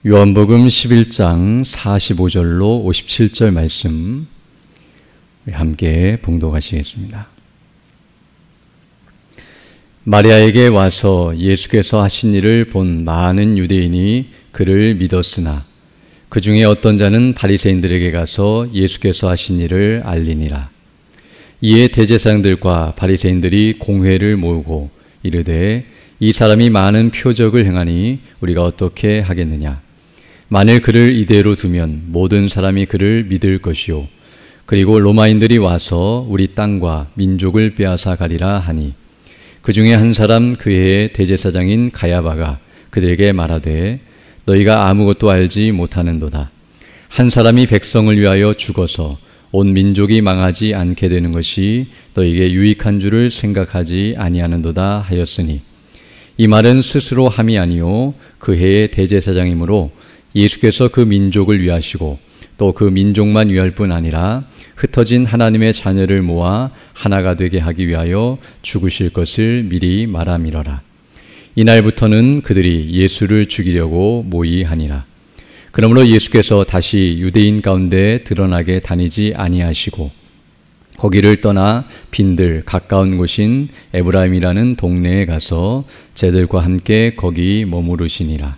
요한복음 11장 45절로 57절 말씀 함께 봉독하시겠습니다. 마리아에게 와서 예수께서 하신 일을 본 많은 유대인이 그를 믿었으나 그 중에 어떤 자는 바리새인들에게 가서 예수께서 하신 일을 알리니라. 이에 대제사장들과 바리새인들이 공회를 모으고 이르되 이 사람이 많은 표적을 행하니 우리가 어떻게 하겠느냐. 만일 그를 이대로 두면 모든 사람이 그를 믿을 것이요 그리고 로마인들이 와서 우리 땅과 민족을 빼앗아 가리라 하니 그 중에 한 사람 그 해의 대제사장인 가야바가 그들에게 말하되 너희가 아무것도 알지 못하는도다. 한 사람이 백성을 위하여 죽어서 온 민족이 망하지 않게 되는 것이 너희에게 유익한 줄을 생각하지 아니하는도다 하였으니 이 말은 스스로 함이 아니요 그 해의 대제사장이므로 예수께서 그 민족을 위하시고 또 그 민족만 위할 뿐 아니라 흩어진 하나님의 자녀를 모아 하나가 되게 하기 위하여 죽으실 것을 미리 말함이러라. 이날부터는 그들이 예수를 죽이려고 모의하니라. 그러므로 예수께서 다시 유대인 가운데 드러나게 다니지 아니하시고 거기를 떠나 빈들 가까운 곳인 에브라임이라는 동네에 가서 제들과 함께 거기 머무르시니라.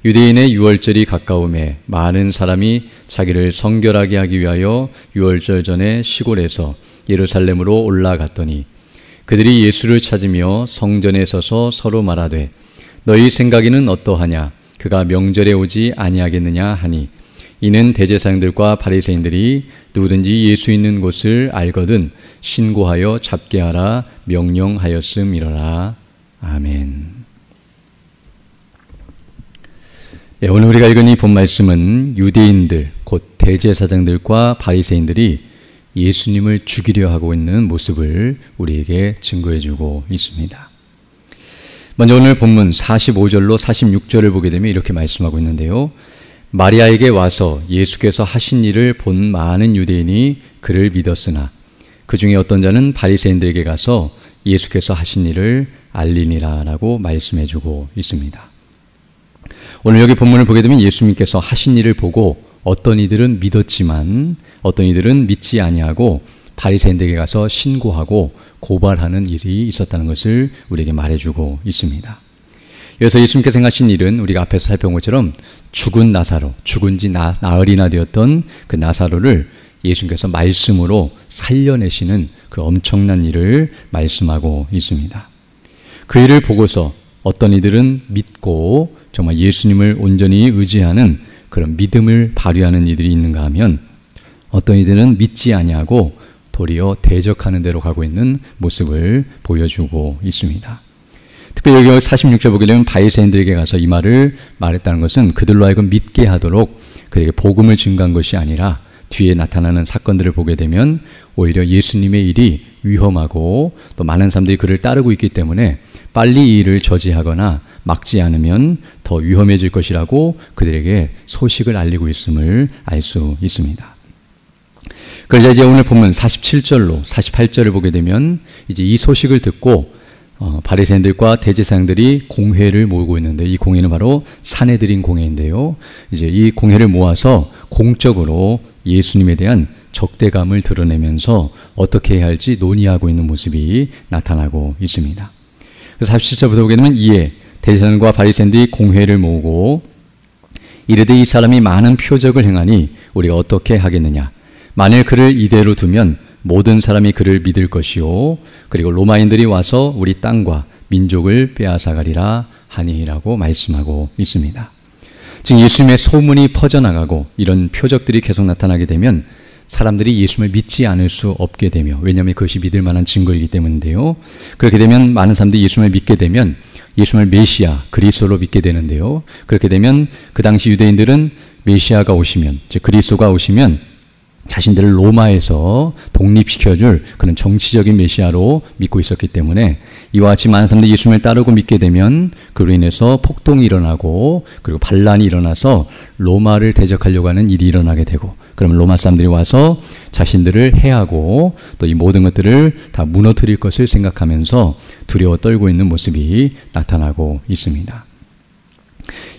유대인의 유월절이 가까움에 많은 사람이 자기를 성결하게 하기 위하여 유월절 전에 시골에서 예루살렘으로 올라갔더니 그들이 예수를 찾으며 성전에 서서 서로 말하되 너희 생각에는 어떠하냐 그가 명절에 오지 아니하겠느냐 하니 이는 대제사장들과 바리새인들이 누구든지 예수 있는 곳을 알거든 신고하여 잡게 하라 명령하였음이러라. 아멘. 네, 오늘 우리가 읽은 이 본 말씀은 유대인들 곧 대제사장들과 바리새인들이 예수님을 죽이려 하고 있는 모습을 우리에게 증거해 주고 있습니다. 먼저 오늘 본문 45절로 46절을 보게 되면 이렇게 말씀하고 있는데요. 마리아에게 와서 예수께서 하신 일을 본 많은 유대인이 그를 믿었으나 그 중에 어떤 자는 바리새인들에게 가서 예수께서 하신 일을 알리니라 라고 말씀해 주고 있습니다. 오늘 여기 본문을 보게 되면 예수님께서 하신 일을 보고 어떤 이들은 믿었지만 어떤 이들은 믿지 아니하고 바리새인들에게 가서 신고하고 고발하는 일이 있었다는 것을 우리에게 말해주고 있습니다. 그래서 예수님께서 행하신 일은 우리가 앞에서 살펴본 것처럼 죽은 나사로, 죽은 지 나흘이나 되었던 그 나사로를 예수님께서 말씀으로 살려내시는 그 엄청난 일을 말씀하고 있습니다. 그 일을 보고서 어떤 이들은 믿고 정말 예수님을 온전히 의지하는 그런 믿음을 발휘하는 이들이 있는가 하면 어떤 이들은 믿지 아니하고 도리어 대적하는 대로 가고 있는 모습을 보여주고 있습니다. 특별히 여기 46절 보게 되면 바리새인들에게 가서 이 말을 말했다는 것은 그들로 하여금 믿게 하도록 그에게 복음을 증거한 것이 아니라 뒤에 나타나는 사건들을 보게 되면 오히려 예수님의 일이 위험하고 또 많은 사람들이 그를 따르고 있기 때문에 빨리 이 일을 저지하거나 막지 않으면 더 위험해질 것이라고 그들에게 소식을 알리고 있음을 알 수 있습니다. 그러자 이제 오늘 본문 47절로 48절을 보게 되면 이제 이 소식을 듣고 바리새인들과 대제사장들이 공회를 모으고 있는데 이 공회는 바로 산헤드린 공회인데요. 이제 이 공회를 모아서 공적으로 예수님에 대한 적대감을 드러내면서 어떻게 해야 할지 논의하고 있는 모습이 나타나고 있습니다. 그래서 47절부터 보게 되면 이에 대제사장과 바리새인들이 공회를 모으고 이르되 이 사람이 많은 표적을 행하니 우리가 어떻게 하겠느냐. 만일 그를 이대로 두면 모든 사람이 그를 믿을 것이요 그리고 로마인들이 와서 우리 땅과 민족을 빼앗아 가리라 하니라고 말씀하고 있습니다. 지금 예수님의 소문이 퍼져나가고 이런 표적들이 계속 나타나게 되면 사람들이 예수님을 믿지 않을 수 없게 되며 왜냐하면 그것이 믿을 만한 증거이기 때문인데요. 그렇게 되면 많은 사람들이 예수님을 믿게 되면 예수님을 메시아, 그리스도로 믿게 되는데요. 그렇게 되면 그 당시 유대인들은 메시아가 오시면 즉 그리스도가 오시면 자신들을 로마에서 독립시켜줄 그런 정치적인 메시아로 믿고 있었기 때문에 이와 같이 많은 사람들이 예수님을 따르고 믿게 되면 그로 인해서 폭동이 일어나고 그리고 반란이 일어나서 로마를 대적하려고 하는 일이 일어나게 되고 그러면 로마 사람들이 와서 자신들을 해하고 또 이 모든 것들을 다 무너뜨릴 것을 생각하면서 두려워 떨고 있는 모습이 나타나고 있습니다.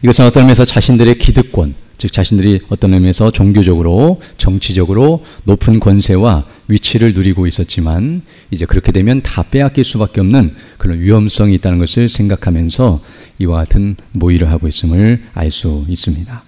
이것은 어떤 의미에서 자신들의 기득권, 즉 자신들이 어떤 의미에서 종교적으로, 정치적으로 높은 권세와 위치를 누리고 있었지만 이제 그렇게 되면 다 빼앗길 수밖에 없는 그런 위험성이 있다는 것을 생각하면서 이와 같은 모의를 하고 있음을 알 수 있습니다.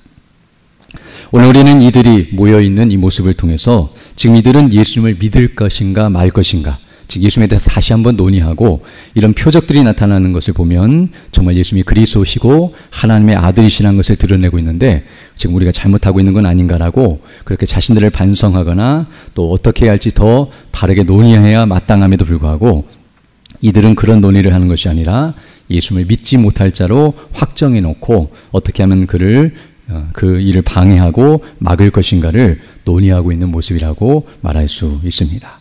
오늘 우리는 이들이 모여있는 이 모습을 통해서 지금 이들은 예수님을 믿을 것인가 말 것인가, 즉 예수님에 대해서 다시 한번 논의하고 이런 표적들이 나타나는 것을 보면 정말 예수님이 그리스도시고 하나님의 아들이시라는 것을 드러내고 있는데 지금 우리가 잘못하고 있는 건 아닌가라고 그렇게 자신들을 반성하거나 또 어떻게 해야 할지 더 바르게 논의해야 마땅함에도 불구하고 이들은 그런 논의를 하는 것이 아니라 예수님을 믿지 못할 자로 확정해 놓고 어떻게 하면 그 일을 방해하고 막을 것인가를 논의하고 있는 모습이라고 말할 수 있습니다.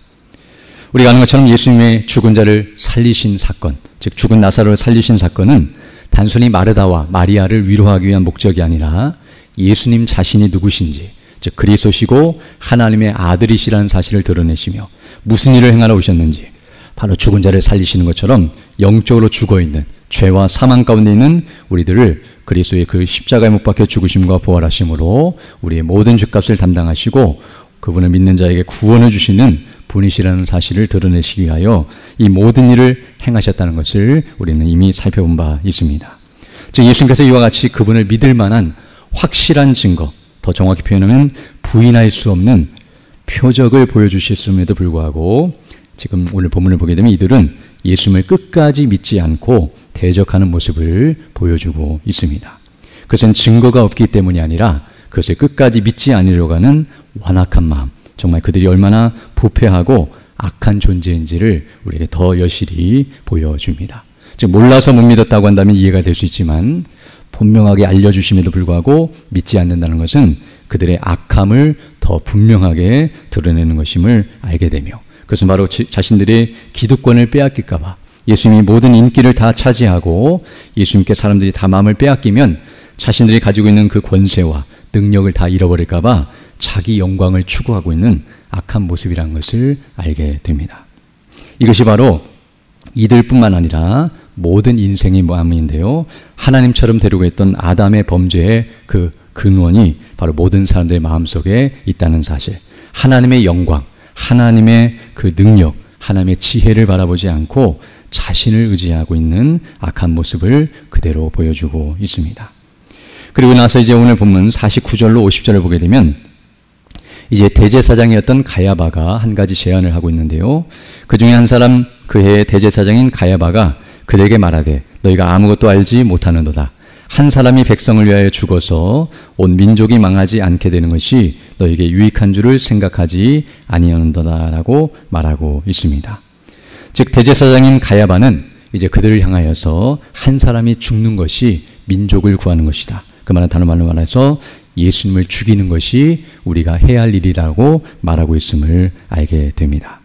우리가 아는 것처럼 예수님의 죽은 자를 살리신 사건, 즉 죽은 나사로를 살리신 사건은 단순히 마르다와 마리아를 위로하기 위한 목적이 아니라 예수님 자신이 누구신지, 즉 그리스도시고 하나님의 아들이시라는 사실을 드러내시며 무슨 일을 행하러 오셨는지 바로 죽은 자를 살리시는 것처럼 영적으로 죽어있는 죄와 사망 가운데 있는 우리들을 그리스도의 그 십자가에 못 박혀 죽으심과 부활하심으로 우리의 모든 죄값을 담당하시고 그분을 믿는 자에게 구원을 주시는 분이시라는 사실을 드러내시기 위하여 이 모든 일을 행하셨다는 것을 우리는 이미 살펴본 바 있습니다. 즉 예수님께서 이와 같이 그분을 믿을 만한 확실한 증거, 더 정확히 표현하면 부인할 수 없는 표적을 보여주셨음에도 불구하고 지금 오늘 본문을 보게 되면 이들은 예수님을 끝까지 믿지 않고 대적하는 모습을 보여주고 있습니다. 그것은 증거가 없기 때문이 아니라 그것을 끝까지 믿지 않으려고 하는 완악한 마음, 정말 그들이 얼마나 부패하고 악한 존재인지를 우리에게 더 여실히 보여줍니다. 즉 몰라서 못 믿었다고 한다면 이해가 될 수 있지만 분명하게 알려주심에도 불구하고 믿지 않는다는 것은 그들의 악함을 더 분명하게 드러내는 것임을 알게 되며 그것은 바로 자신들의 기득권을 빼앗길까 봐 예수님이 모든 인기를 다 차지하고 예수님께 사람들이 다 마음을 빼앗기면 자신들이 가지고 있는 그 권세와 능력을 다 잃어버릴까 봐 자기 영광을 추구하고 있는 악한 모습이라는 것을 알게 됩니다. 이것이 바로 이들뿐만 아니라 모든 인생의 마음인데요. 하나님처럼 되려고 했던 아담의 범죄의 그 근원이 바로 모든 사람들의 마음속에 있다는 사실. 하나님의 영광, 하나님의 그 능력, 하나님의 지혜를 바라보지 않고 자신을 의지하고 있는 악한 모습을 그대로 보여주고 있습니다. 그리고 나서 이제 오늘 본문 49절로 50절을 보게 되면 이제 대제사장이었던 가야바가 한 가지 제안을 하고 있는데요. 그 중에 한 사람 그 해의 대제사장인 가야바가 그들에게 말하되 너희가 아무것도 알지 못하는도다. 한 사람이 백성을 위하여 죽어서 온 민족이 망하지 않게 되는 것이 너희에게 유익한 줄을 생각하지 아니하는도다라고 말하고 있습니다. 즉 대제사장인 가야바는 이제 그들을 향하여서 한 사람이 죽는 것이 민족을 구하는 것이다. 그 말은 다른 말로 말해서 예수님을 죽이는 것이 우리가 해야 할 일이라고 말하고 있음을 알게 됩니다.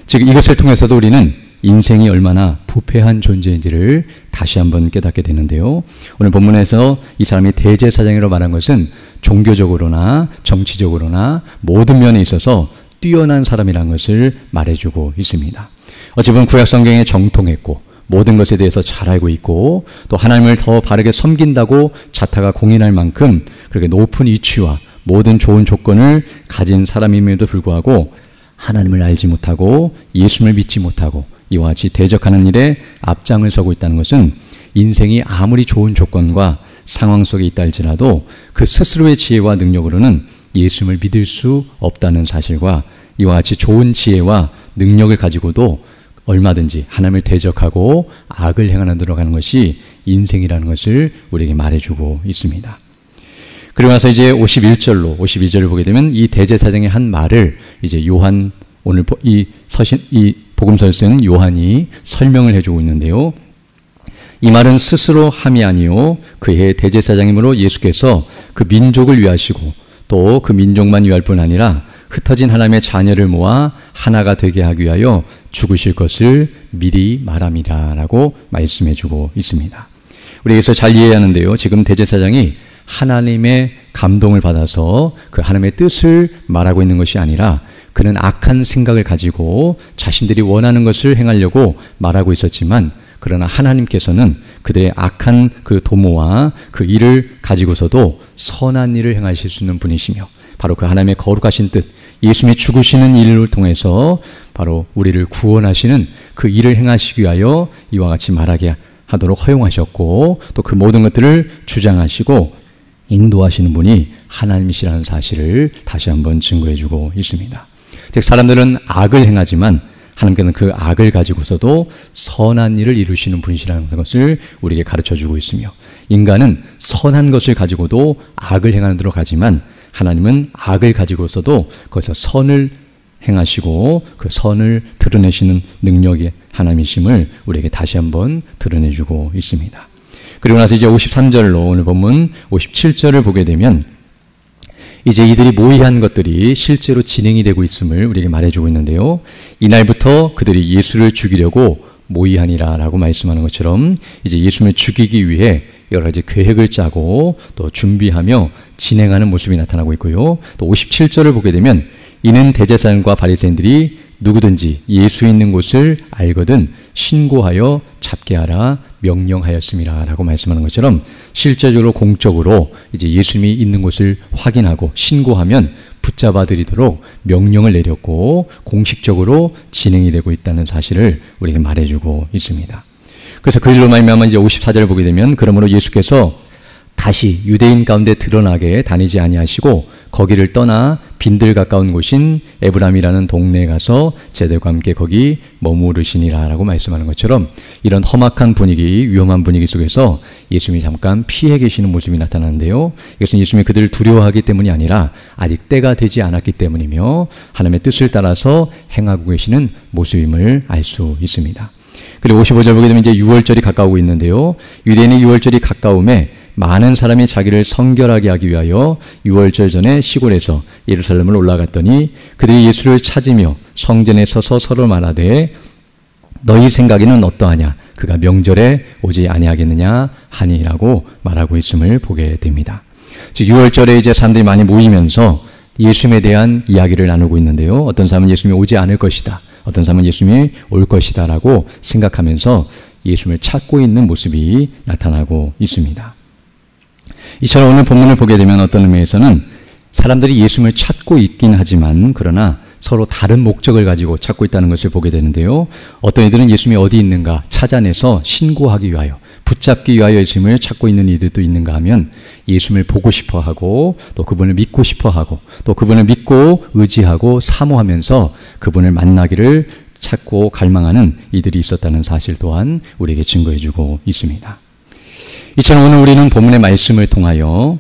즉 이것을 통해서도 우리는 인생이 얼마나 부패한 존재인지를 다시 한번 깨닫게 되는데요. 오늘 본문에서 이 사람이 대제사장이라고 말한 것은 종교적으로나 정치적으로나 모든 면에 있어서 뛰어난 사람이라는 것을 말해주고 있습니다. 어찌 보면 구약 성경에 정통했고 모든 것에 대해서 잘 알고 있고 또 하나님을 더 바르게 섬긴다고 자타가 공인할 만큼 그렇게 높은 위치와 모든 좋은 조건을 가진 사람임에도 불구하고 하나님을 알지 못하고 예수님을 믿지 못하고 이와 같이 대적하는 일에 앞장을 서고 있다는 것은 인생이 아무리 좋은 조건과 상황 속에 있다 할지라도 그 스스로의 지혜와 능력으로는 예수님을 믿을 수 없다는 사실과 이와 같이 좋은 지혜와 능력을 가지고도 얼마든지 하나님을 대적하고 악을 행하는 데로 가는 것이 인생이라는 것을 우리에게 말해주고 있습니다. 그리고 나서 이제 52절을 보게 되면 이 대제사장의 한 말을 이제 요한 오늘 이 복음서를 쓴 요한이 설명을 해주고 있는데요. 이 말은 스스로 함이 아니요 그의 대제사장이므로 예수께서 그 민족을 위하시고 또 그 민족만 위할 뿐 아니라 흩어진 하나님의 자녀를 모아 하나가 되게 하기 위하여 죽으실 것을 미리 말함이라라고 말씀해주고 있습니다. 우리 여기서 잘 이해해야 하는데요. 지금 대제사장이 하나님의 감동을 받아서 그 하나님의 뜻을 말하고 있는 것이 아니라 그는 악한 생각을 가지고 자신들이 원하는 것을 행하려고 말하고 있었지만 그러나 하나님께서는 그들의 악한 그 도모와 그 일을 가지고서도 선한 일을 행하실 수 있는 분이시며, 바로 그 하나님의 거룩하신 뜻, 예수님의 죽으시는 일을 통해서 바로 우리를 구원하시는 그 일을 행하시기 위하여 이와 같이 말하게 하도록 허용하셨고, 또 그 모든 것들을 주장하시고 인도하시는 분이 하나님이시라는 사실을 다시 한번 증거해주고 있습니다. 즉, 사람들은 악을 행하지만 하나님께서는 그 악을 가지고서도 선한 일을 이루시는 분이시라는 것을 우리에게 가르쳐주고 있으며, 인간은 선한 것을 가지고도 악을 행하는 데로 가지만 하나님은 악을 가지고서도 거기서 선을 행하시고 그 선을 드러내시는 능력의 하나님이심을 우리에게 다시 한번 드러내주고 있습니다. 그리고 나서 이제 53절로 오늘 본문 57절을 보게 되면 이제 이들이 모의한 것들이 실제로 진행이 되고 있음을 우리에게 말해주고 있는데요. 이날부터 그들이 예수를 죽이려고 모의하니라 라고 말씀하는 것처럼 이제 예수님을 죽이기 위해 여러 가지 계획을 짜고 또 준비하며 진행하는 모습이 나타나고 있고요. 또 57절을 보게 되면 이는 대제사장과 바리새인들이 누구든지 예수 있는 곳을 알거든 신고하여 잡게 하라 명령하였습니다 라고 말씀하는 것처럼 실제적으로 공적으로 이제 예수님이 있는 곳을 확인하고 신고하면 붙잡아 들이도록 명령을 내렸고 공식적으로 진행이 되고 있다는 사실을 우리에게 말해주고 있습니다. 그래서 그 일로 말미암아 이제 54절을 보게 되면 그러므로 예수께서 다시 유대인 가운데 드러나게 다니지 아니하시고 거기를 떠나 빈들 가까운 곳인 에브람이라는 동네에 가서 제들과 함께 거기 머무르시니라 라고 말씀하는 것처럼 이런 험악한 분위기, 위험한 분위기 속에서 예수님이 잠깐 피해 계시는 모습이 나타나는데요. 이것은 예수님이 그들을 두려워하기 때문이 아니라 아직 때가 되지 않았기 때문이며 하나님의 뜻을 따라서 행하고 계시는 모습임을 알 수 있습니다. 그리고 55절 보게 되면 이제 유월절이 가까우고 있는데요. 유대인의 유월절이 가까움에 많은 사람이 자기를 성결하게 하기 위하여 유월절 전에 시골에서 예루살렘을 올라갔더니 그들이 예수를 찾으며 성전에 서서 서로 말하되 너희 생각에는 어떠하냐? 그가 명절에 오지 아니하겠느냐 하니라고 말하고 있음을 보게 됩니다. 즉 유월절에 이제 사람들이 많이 모이면서 예수님에 대한 이야기를 나누고 있는데요. 어떤 사람은 예수님이 오지 않을 것이다. 어떤 사람은 예수님이 올 것이다 라고 생각하면서 예수님을 찾고 있는 모습이 나타나고 있습니다. 이처럼 오늘 본문을 보게 되면 어떤 의미에서는 사람들이 예수님을 찾고 있긴 하지만 그러나 서로 다른 목적을 가지고 찾고 있다는 것을 보게 되는데요. 어떤 이들은 예수님이 어디 있는가 찾아내서 신고하기 위하여 붙잡기 위하여 예수님을 찾고 있는 이들도 있는가 하면 예수님을 보고 싶어 하고 또 그분을 믿고 싶어 하고 또 그분을 믿고 의지하고 사모하면서 그분을 만나기를 찾고 갈망하는 이들이 있었다는 사실 또한 우리에게 증거해주고 있습니다. 이처럼 오늘 우리는 본문의 말씀을 통하여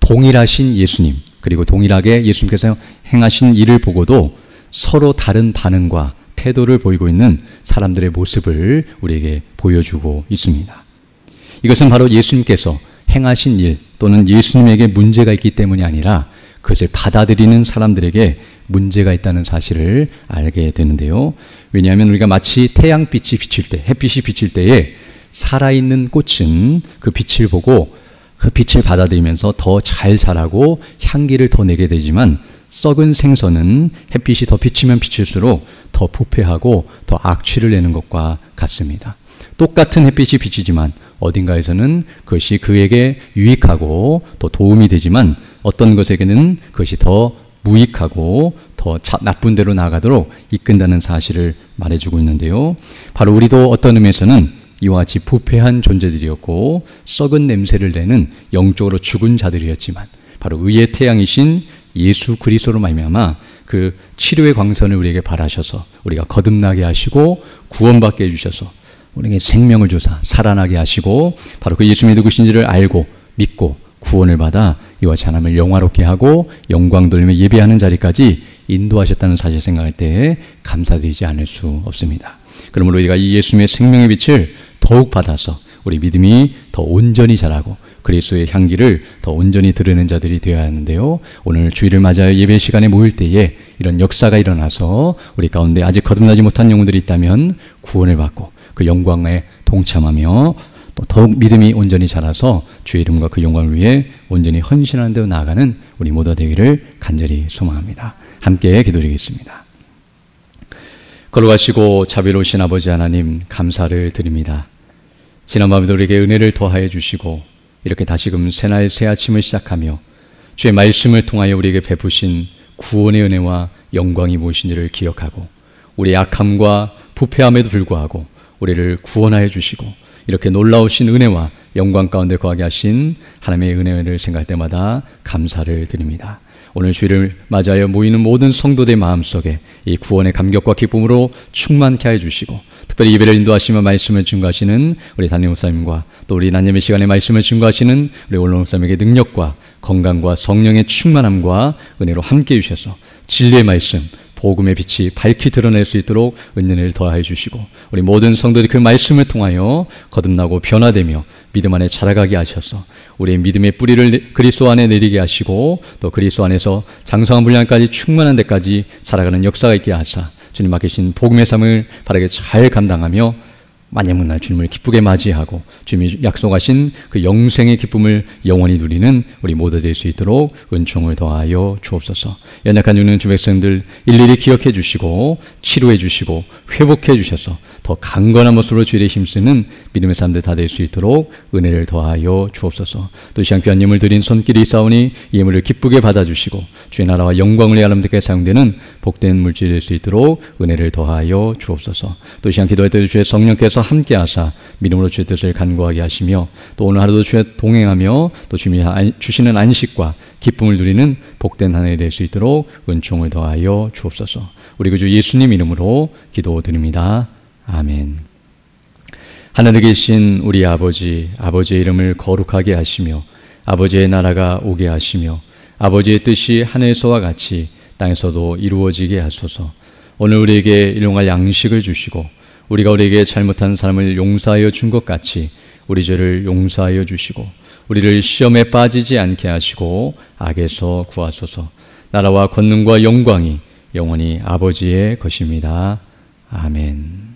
동일하신 예수님 그리고 동일하게 예수님께서 행하신 일을 보고도 서로 다른 반응과 태도를 보이고 있는 사람들의 모습을 우리에게 보여주고 있습니다. 이것은 바로 예수님께서 행하신 일 또는 예수님에게 문제가 있기 때문이 아니라 그것을 받아들이는 사람들에게 문제가 있다는 사실을 알게 되는데요. 왜냐하면 우리가 마치 태양빛이 비칠 때, 햇빛이 비칠 때에 살아있는 꽃은 그 빛을 보고 그 빛을 받아들이면서 더 잘 자라고 향기를 더 내게 되지만 썩은 생선은 햇빛이 더 비치면 비칠수록 더 부패하고 더 악취를 내는 것과 같습니다. 똑같은 햇빛이 비치지만 어딘가에서는 그것이 그에게 유익하고 또 도움이 되지만 어떤 것에게는 그것이 더 무익하고 더 나쁜 데로 나아가도록 이끈다는 사실을 말해주고 있는데요. 바로 우리도 어떤 의미에서는 이와 같이 부패한 존재들이었고 썩은 냄새를 내는 영적으로 죽은 자들이었지만 바로 의의 태양이신 예수 그리스도로 말미암아 그 치료의 광선을 우리에게 발하셔서 우리가 거듭나게 하시고 구원받게 해주셔서 우리에게 생명을 주사 살아나게 하시고 바로 그 예수님이 누구신지를 알고 믿고 구원을 받아 이와 하나님을 영화롭게 하고 영광 돌리며 예배하는 자리까지 인도하셨다는 사실을 생각할 때 감사드리지 않을 수 없습니다. 그러므로 우리가 이 예수님의 생명의 빛을 더욱 받아서 우리 믿음이 더 온전히 자라고 그리스도의 향기를 더 온전히 드러내는 자들이 되어야 하는데요. 오늘 주일을 맞아요 예배 시간에 모일 때에 이런 역사가 일어나서 우리 가운데 아직 거듭나지 못한 영혼들이 있다면 구원을 받고 그 영광에 동참하며 또 더욱 믿음이 온전히 자라서 주의 이름과 그 영광을 위해 온전히 헌신하는 데로 나아가는 우리 모두 되기를 간절히 소망합니다. 함께 기도드리겠습니다. 걸어가시고 자비로우신 아버지 하나님, 감사를 드립니다. 지난 밤에도 우리에게 은혜를 더하여 주시고 이렇게 다시금 새날 새 아침을 시작하며 주의 말씀을 통하여 우리에게 베푸신 구원의 은혜와 영광이 무엇인지를 기억하고 우리의 약함과 부패함에도 불구하고 우리를 구원하여 주시고 이렇게 놀라우신 은혜와 영광 가운데 거하게 하신 하나님의 은혜를 생각할 때마다 감사를 드립니다. 오늘 주일을 맞이하여 모이는 모든 성도들의 마음속에 이 구원의 감격과 기쁨으로 충만케 하여 주시고 특별히 예배를 인도하시며 말씀을 증거하시는 우리 담임 목사님과 또 우리 난예배 시간에 말씀을 증거하시는 우리 올로 목사님에게 능력과 건강과 성령의 충만함과 은혜로 함께해 주셔서 진리의 말씀, 복음의 빛이 밝히 드러낼 수 있도록 은혜를 더하여 주시고 우리 모든 성도들이 그 말씀을 통하여 거듭나고 변화되며 믿음 안에 자라가게 하셔서 우리의 믿음의 뿌리를 그리스도 안에 내리게 하시고 또 그리스도 안에서 장성한 분량까지 충만한 데까지 자라가는 역사가 있게 하사 주님 맡기신 복음의 삶을 바르게 잘 감당하며 만약문날 주님을 기쁘게 맞이하고 주님이 약속하신 그 영생의 기쁨을 영원히 누리는 우리 모두 될 수 있도록 은총을 더하여 주옵소서. 연약한 죽는 주 백성들 일일이 기억해 주시고 치료해 주시고 회복해 주셔서 더 강건한 모습으로 주일에 힘쓰는 믿음의 사람들 다 될 수 있도록 은혜를 더하여 주옵소서. 또 이 시간 귀한 예물 드린 손길이 있사오니 이 예물을 기쁘게 받아주시고 주의 나라와 영광을 위해 하나님께 사용되는 복된 물질이 될 수 있도록 은혜를 더하여 주옵소서. 또 이 시간 기도할 때 주의 성령께서 함께하사 믿음으로 주의 뜻을 간구하게 하시며 또 오늘 하루도 주의 동행하며 또 주님이 주시는 안식과 기쁨을 누리는 복된 한 해 될 수 있도록 은총을 더하여 주옵소서. 우리 구주 예수님 이름으로 기도드립니다. 아멘. 하늘에 계신 우리 아버지, 아버지의 이름을 거룩하게 하시며 아버지의 나라가 오게 하시며 아버지의 뜻이 하늘에서와 같이 땅에서도 이루어지게 하소서. 오늘 우리에게 일용할 양식을 주시고 우리가 우리에게 잘못한 사람을 용서하여 준 것 같이 우리 죄를 용서하여 주시고 우리를 시험에 빠지지 않게 하시고 악에서 구하소서. 나라와 권능과 영광이 영원히 아버지의 것입니다. 아멘.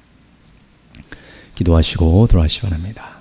기도하시고 돌아가시기 바랍니다.